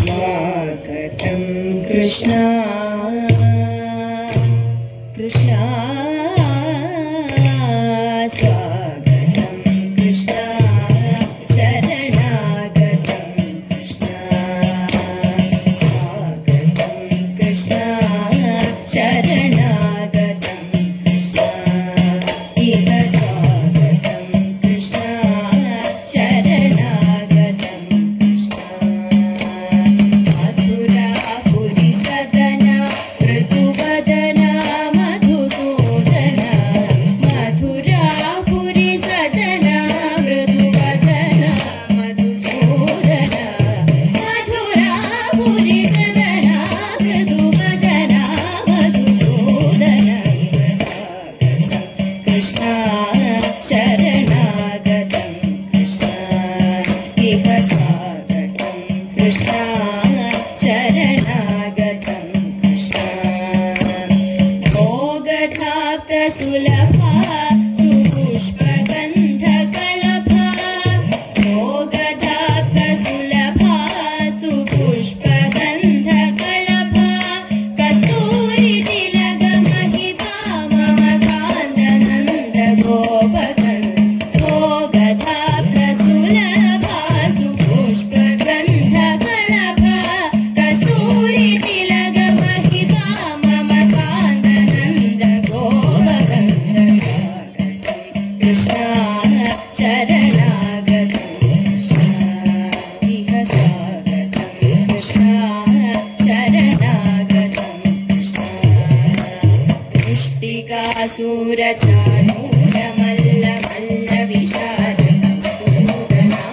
स्वागतं कृष्णा कृष्णा स्वागतं कृष्णा शरणागतं कृष्णा स्वागतं कृष्णा शरणागतं कृष्णा इह स्वागतं कृष्णा शरणागतं कृष्णा मथुरापुरी सदना ऋतुवदना मधुसूदना मथुरापुरी सदना ऋतुवदना मधुसूदना मथुरापुरी सदना ऋतुवदना मधुसूदना कृष्णा शरणागतं कृष्णा इह स्वागतं कृष्णा शरणागतं कृष्णा मोगधाप्तसुलभा सुपुष्पगन्धकलभा मोगधाप्तसुलभा सुपुष्पगन्धकलभा कस्तूरितिलकमहिमा मम कान्तनन्दगोपकन् मोगधाप्तसुलभा सुपुष्पगन्धकलभा कस्तूरितिलकमहिमा मम कान्तनन्दगोपकन् कृष्णा शरणागतं कृष्णा इह स्वागतं कृष्णा शरणागतं कृष्णा पुष्टिकासूरचाणूरमल्लमल्लविशारदना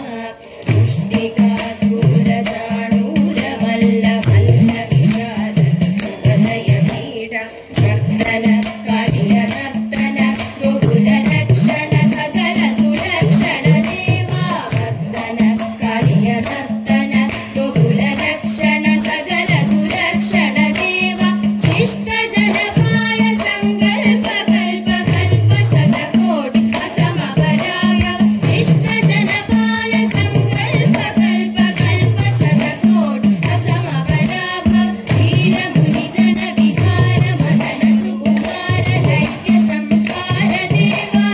पुष्टिकासूरचाणूरमल्लमल्लविशारदयपीठ कर्तन काळियनर्तन गोकुलरक्षण सकल सुरक्षण देवा वर्तन काळियनर्तन गोकुलरक्षण सकल सुरक्षण देवा शिष्ट जनपाल संकल्प कल्प कल्प शतकोटि असमपराग शिष्ट जनपाल संकल्प कल्प कल्प शतकोटि असमपराग वीर मुनि जन विहार मदन सुकुमार दैत्य संहार देवा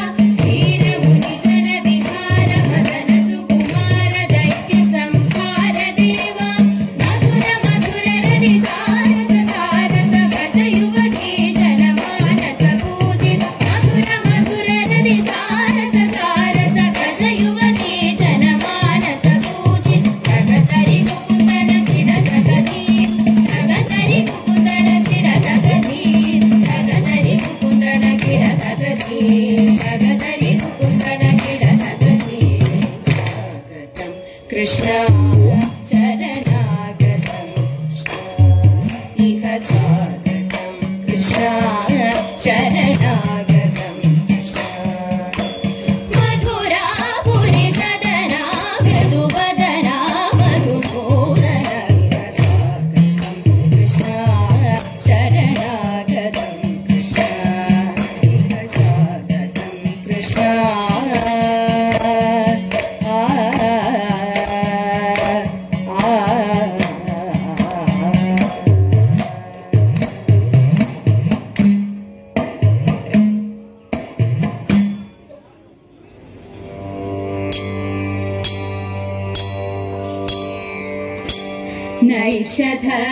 वीर मुनि जन विहार मदन सुकुमार दैत्य संहार देवा मधुर मधुर रवि सारस सारस भज युवती जनमानस पूजित मधुर मधुर रवि सारस सारस भज युवती जनमानस पूजित नगतरि मुकुंदन किड नगती नगतरि मुकुंदन किड नगती नगतरि मुकुंदन किड नगती नगतरि मुकुंदन किड नगती स्वागतं कृष्णा शरणागतं कृष्णा इह स्वागतं कृष्णा शरणागतं कृष्णा मथुरापुरी सदना मृदुवदना मधुसूदना इह स्वागतं कृष्णा शरणागतं कृष्णा इह स्वागतं कृष्णा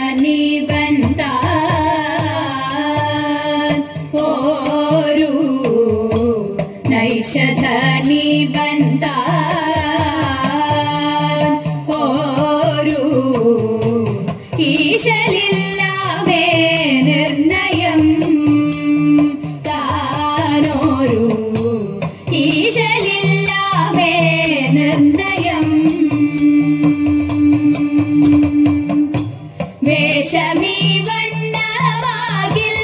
നൈഷധനിബന്ധാ ഓരു നൈഷധനിബന്ധാ ഓരു ഈശലില്ലാമേ നിർണയം താനോരു ഈശലില്ലാമേ നിർണയം വേഷമീ വണ്ണമാകിൽ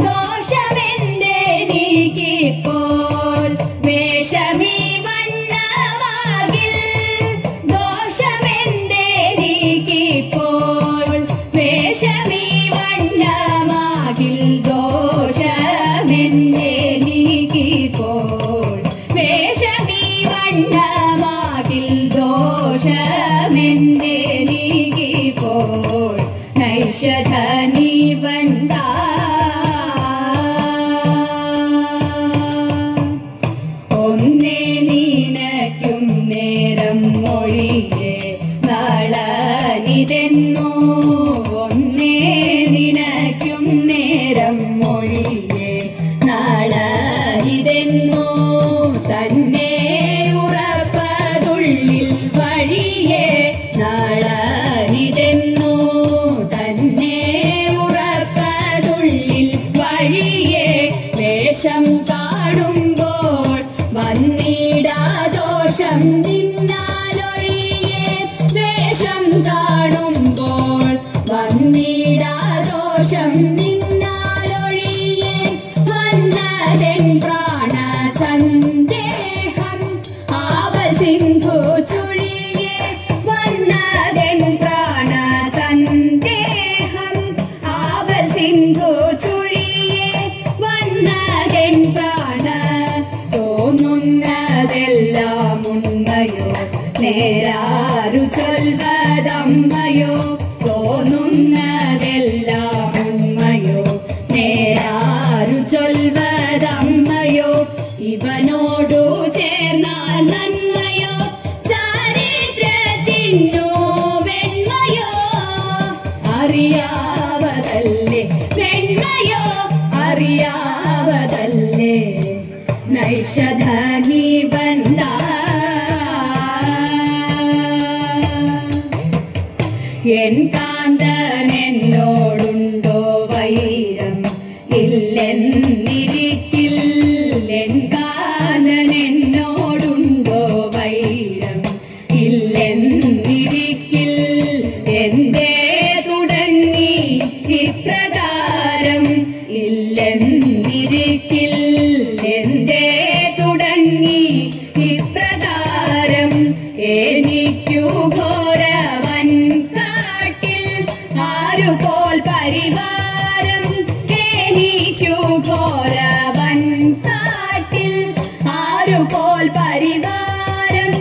ദോഷമെന്തെനിക്കിപ്പോൾ വേഷമീ വണ്ണമാകിൽ ദോഷമെന്തെനിക്കിപ്പോൾ നൈഷധനി വന്ദ ഒന്നേ നീനയ്ക്കും നേരം മൊഴിയെ നളനിതെന്നോ ഒന്നേ നിനയ്ക്കും നേരം മൊഴിയെ നളനിതെന്നോ തന്നെ ഉറപ്പതുള്ളിൽ വഴിയെ നളനിതെന്നോ തന്നെ ഉറപ്പതുള്ളിൽ വഴിയെ വേഷം കാണുമ്പോൾ വന്നിടാദോഷം നിന്നാലൊഴിയെ വേഷം കാണുമ്പോൾ വന്നിടാദോഷം നിന്നാലൊഴിയെ വന്നതെൻ പ്രാണസന്ദേഹം ആവസിന്ധു ചുഴിയെ വന്നതെൻ പ്രാണസന്ദേഹം ആവസിന്ധു ചുഴിയെ വന്നതെൻ പ്രാണ തോന്നുന്നതെല്ലാം ഉണ്മയോ നേരാരു ചൊൽവതമ്മയോ തോന്നുന്നതെല്ലാം ഉണ്മയോ നേരാരു ചൊൽവതമ്മയോ ഇവനോടു ചേർന്നാൽ നന്മയോ ചാരിത്രത്തിനോ വെണ്മയോ അറിയാവതല്ലേ വെണ്മയോ അറിയാവതല്ലേ നൈഷധനി വന്ദ എൻ കാന്തനെന്നോടുണ്ടോ വൈരം ഇല്ലെന്നിരിക്കിൽ എൻ കാന്തനെന്നോടുണ്ടോ വൈരം ഇല്ലെന്നിരിക്കിൽ എന്തേ തുടങ്ങി ഇപ്രകാരം ഇല്ലെന്നിരിക്കിൽ എന്തേ തുടങ്ങി ഇപ്രകാരം എനിക്കു ഘോരവൻ കാട്ടിൽ ആരുപോൽ പരിവാരം എനിക്കു ഘോരവൻ കാട്ടിൽ ആരുപോൽ പരിവാരം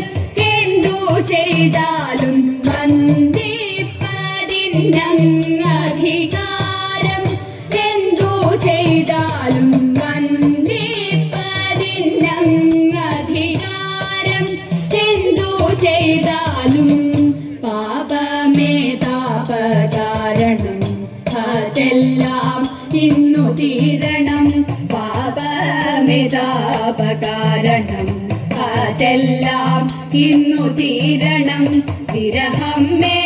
എന്തു ചെയ്താലും വന്ദിപ്പതിനധികാരം എന്തു ചെയ്താലും വന്ദിപ്പതിനധികാരം എന്തു ചെയ്താലും പാപമേ താപകാരണം അതെല്ലാം ഇന്നു തീരണം പാപമേ താപകാരണം അതെല്ലാം ഇന്നു തീരണം വിരഹം മേ